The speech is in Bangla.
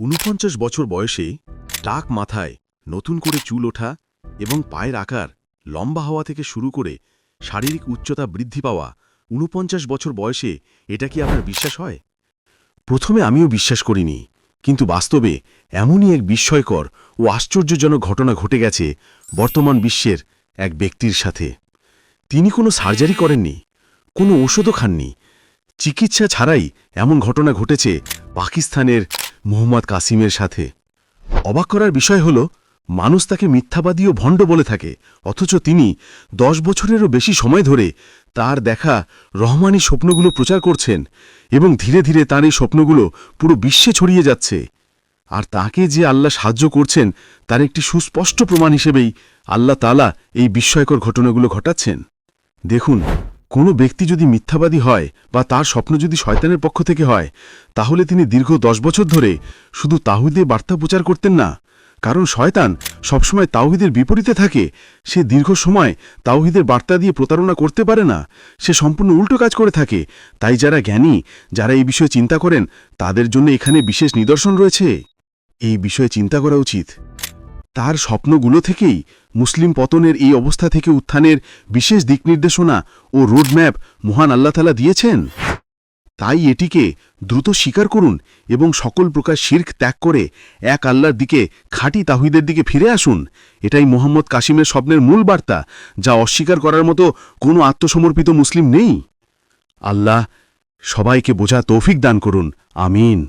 ৪৯ বছর বয়সে টাক মাথায় নতুন করে চুল ওঠা এবং পায়ের আকার লম্বা হওয়া থেকে শুরু করে শারীরিক উচ্চতা বৃদ্ধি পাওয়া ৪৯ বছর বয়সে এটা কি আপনার বিশ্বাস হয়? প্রথমে আমিও বিশ্বাস করিনি, কিন্তু বাস্তবে এমনই এক বিস্ময়কর ও আশ্চর্যজনক ঘটনা ঘটে গেছে বর্তমান বিশ্বের এক ব্যক্তির সাথে। তিনি কোনো সার্জারি করেননি, কোনো ওষুধও খাননি, চিকিৎসা ছাড়াই এমন ঘটনা ঘটেছে পাকিস্তানের মোহাম্মদ কাসিমের সাথে। অবাক করার বিষয় হল, মানুষ তাকে মিথ্যাবাদী ও ভণ্ড বলে থাকে, অথচ তিনি 10 বছরেরও বেশি সময় ধরে তার দেখা রহমানি স্বপ্নগুলো প্রচার করছেন এবং ধীরে ধীরে তার এই স্বপ্নগুলো পুরো বিশ্বে ছড়িয়ে যাচ্ছে। আর তাকে যে আল্লাহ সাহায্য করছেন তার একটি সুস্পষ্ট প্রমাণ হিসেবেই আল্লাহ তাআলা এই বিস্ময়কর ঘটনাগুলো ঘটাচ্ছেন। দেখুন, কোনো ব্যক্তি যদি মিথ্যাবাদী হয় বা তার স্বপ্ন যদি শয়তানের পক্ষ থেকে হয়, তাহলে তিনি দীর্ঘ 10 বছর ধরে শুধু তাওহীদের বার্তা প্রচার করতেন না। কারণ শয়তান সবসময় তাওহীদের বিপরীতে থাকে। সে দীর্ঘ সময় তাওহীদের বার্তা দিয়ে প্রতারণা করতে পারে না, সে সম্পূর্ণ উল্টো কাজ করে থাকে। তাই যারা জ্ঞানী, যারা এই বিষয়ে চিন্তা করেন, তাদের জন্য এখানে বিশেষ নিদর্শন রয়েছে। এই বিষয়ে চিন্তা করা উচিত। তার স্বপ্নগুলো থেকেই মুসলিম পতনের এই অবস্থা থেকে উত্থানের বিশেষ দিক নির্দেশনা ও রোডম্যাপ মহান আল্লাহ তাআলা দিয়েছেন। তাই এটিকে দ্রুত স্বীকার করুন এবং সকল প্রকার শিরক ত্যাগ করে এক আল্লাহর দিকে, খাঁটি তাওহীদের দিকে ফিরে আসুন। এটাই মোহাম্মদ কাসিমের স্বপ্নের মূল বার্তা, যা অস্বীকার করার মতো কোনো আত্মসমর্পিত মুসলিম নেই। আল্লাহ সবাইকে বোঝা তৌফিক দান করুন। আমিন।